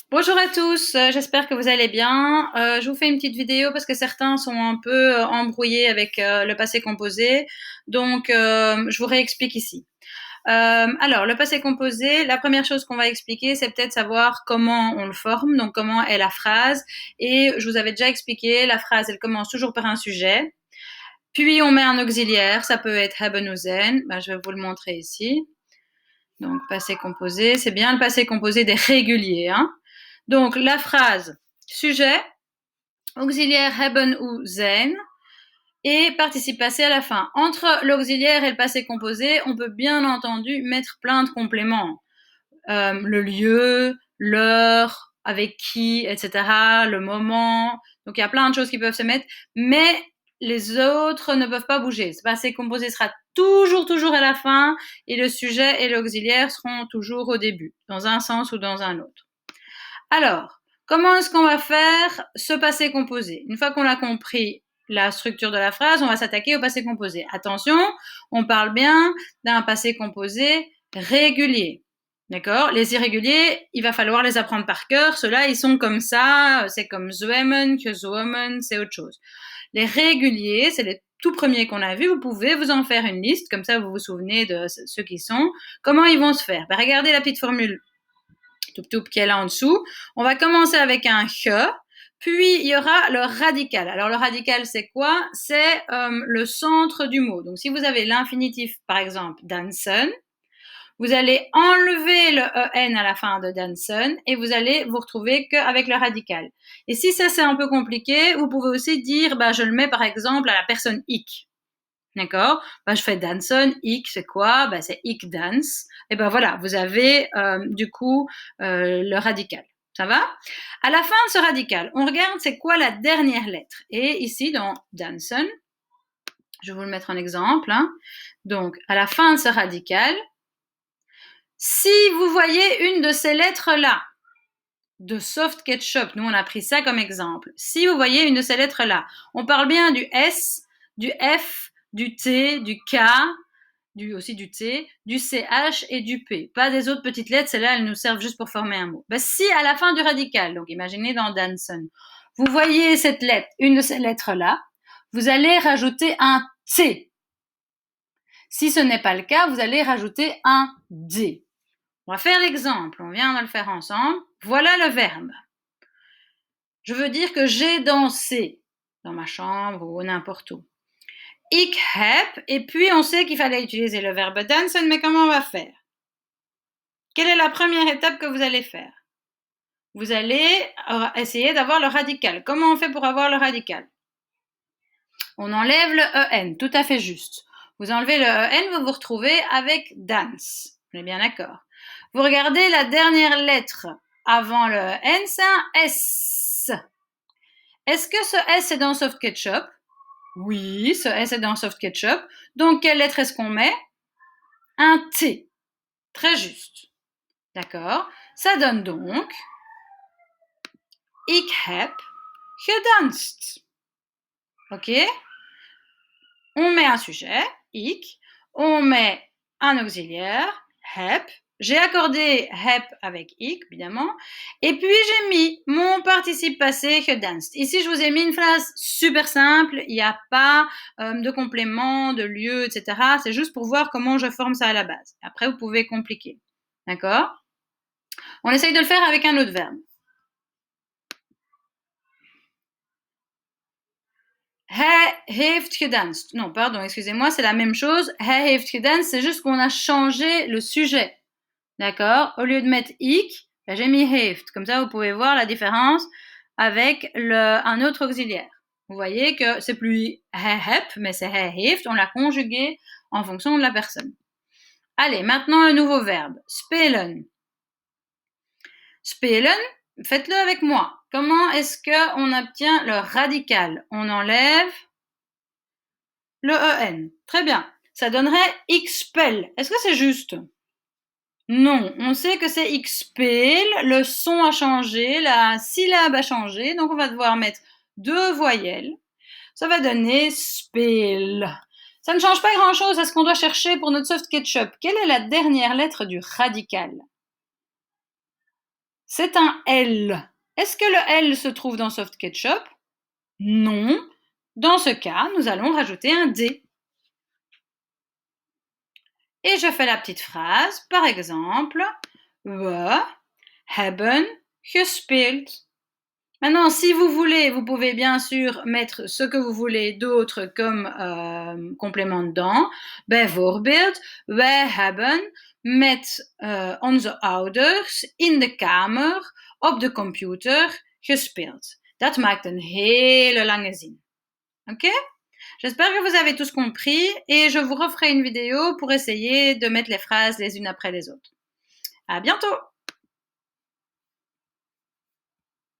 Bonjour à tous, j'espère que vous allez bien. Je vous fais une petite vidéo parce que certains sont un peu embrouillés avec le passé composé, donc je vous réexplique ici. Alors, le passé composé, la première chose qu'on va expliquer, c'est peut-être savoir comment on le forme, donc comment est la phrase. Et je vous avais déjà expliqué, la phrase, elle commence toujours par un sujet. Puis on met un auxiliaire, ça peut être haben ou sein. Ben, je vais vous le montrer ici. Donc, passé composé, c'est bien le passé composé des réguliers, hein. Donc, la phrase sujet, auxiliaire haben ou sein et participe passé à la fin. Entre l'auxiliaire et le passé composé, on peut bien entendu mettre plein de compléments. Le lieu, l'heure, avec qui, etc., le moment. Donc, il y a plein de choses qui peuvent se mettre, mais les autres ne peuvent pas bouger. Ce passé composé sera toujours à la fin et le sujet et l'auxiliaire seront toujours au début, dans un sens ou dans un autre. Alors, comment est-ce qu'on va faire ce passé composé? Une fois qu'on a compris la structure de la phrase, on va s'attaquer au passé composé. Attention, on parle bien d'un passé composé régulier. D'accord? Les irréguliers, il va falloir les apprendre par cœur. Ceux-là, ils sont comme ça. C'est comme zwemmen, que zwommen, c'est autre chose. Les réguliers, c'est les tout premiers qu'on a vus. Vous pouvez vous en faire une liste. Comme ça, vous vous souvenez de ceux qui sont. Comment ils vont se faire? Regardez la petite formule qui est là en dessous. On va commencer avec un che, puis il y aura le radical. Alors le radical, c'est quoi? C'est le centre du mot. Donc si vous avez l'infinitif, par exemple, dansen, vous allez enlever le en à la fin de dansen et vous allez vous retrouver qu'avec le radical. Et si ça c'est un peu compliqué, vous pouvez aussi dire, je le mets par exemple à la personne ik. D'accord? Je fais dansen, ik, c'est quoi? C'est ik dance. Et voilà, vous avez du coup le radical. Ça va? À la fin de ce radical, on regarde c'est quoi la dernière lettre. Et ici, dans dansen, je vais vous le mettre en exemple. Hein. Donc, à la fin de ce radical, si vous voyez une de ces lettres-là, de soft ketchup, nous on a pris ça comme exemple. Si vous voyez une de ces lettres-là, on parle bien du S, du F, du T, du K, aussi du T, du CH et du P. Pas des autres petites lettres, celles-là, elles nous servent juste pour former un mot. Si à la fin du radical, donc imaginez dans dansen, vous voyez cette lettre, une de ces lettres-là, vous allez rajouter un T. Si ce n'est pas le cas, vous allez rajouter un D. On va faire l'exemple, on vient de le faire ensemble. Voilà le verbe. Je veux dire que j'ai dansé dans ma chambre ou n'importe où. Ik heb, et puis on sait qu'il fallait utiliser le verbe dansen, mais comment on va faire? Quelle est la première étape que vous allez faire? Vous allez essayer d'avoir le radical. Comment on fait pour avoir le radical? On enlève le en, tout à fait juste. Vous enlevez le en, vous vous retrouvez avec dance. On est bien d'accord. Vous regardez la dernière lettre avant le n, c'est un S. Est-ce que ce S est dans soft ketchup? Oui, ce S est dans soft ketchup. Donc, quelle lettre est-ce qu'on met? Un T. Très juste. D'accord? Ça donne donc Ik heb gedanst. Ok? On met un sujet, ik. On met un auxiliaire, heb. J'ai accordé heb avec ik, évidemment. Et puis, j'ai mis mon participe passé, gedanst. Ici, je vous ai mis une phrase super simple. Il n'y a pas de complément, de lieu, etc. C'est juste pour voir comment je forme ça à la base. Après, vous pouvez compliquer. D'accord? On essaye de le faire avec un autre verbe. Hij heeft gedanst. Non, pardon, excusez-moi, c'est la même chose. Hij heeft gedanst, c'est juste qu'on a changé le sujet. D'accord? Au lieu de mettre ik, j'ai mis heeft. Comme ça, vous pouvez voir la différence avec un autre auxiliaire. Vous voyez que c'est plus hij heb, mais c'est hij heeft. On l'a conjugué en fonction de la personne. Allez, maintenant le nouveau verbe. Spelen. Spelen, faites-le avec moi. Comment est-ce qu'on obtient le radical? On enlève le en. Très bien. Ça donnerait expel. Est-ce que c'est juste? Non. On sait que c'est expel. Le son a changé, la syllabe a changé. Donc, on va devoir mettre deux voyelles. Ça va donner spel. Ça ne change pas grand-chose à ce qu'on doit chercher pour notre soft ketchup. Quelle est la dernière lettre du radical? C'est un L. Est-ce que le L se trouve dans Soft Ketchup? Non. Dans ce cas, nous allons rajouter un D. Et je fais la petite phrase, par exemple, We hebben gespeeld. Maintenant, si vous voulez, vous pouvez bien sûr mettre ce que vous voulez d'autre comme complément dedans. Bijvoorbeeld, wij hebben met onze ouders in de kamer op de computer gespeeld. Dat maakt een hele lange zin. Ok? J'espère que vous avez tous compris et je vous referai une vidéo pour essayer de mettre les phrases les unes après les autres. À bientôt!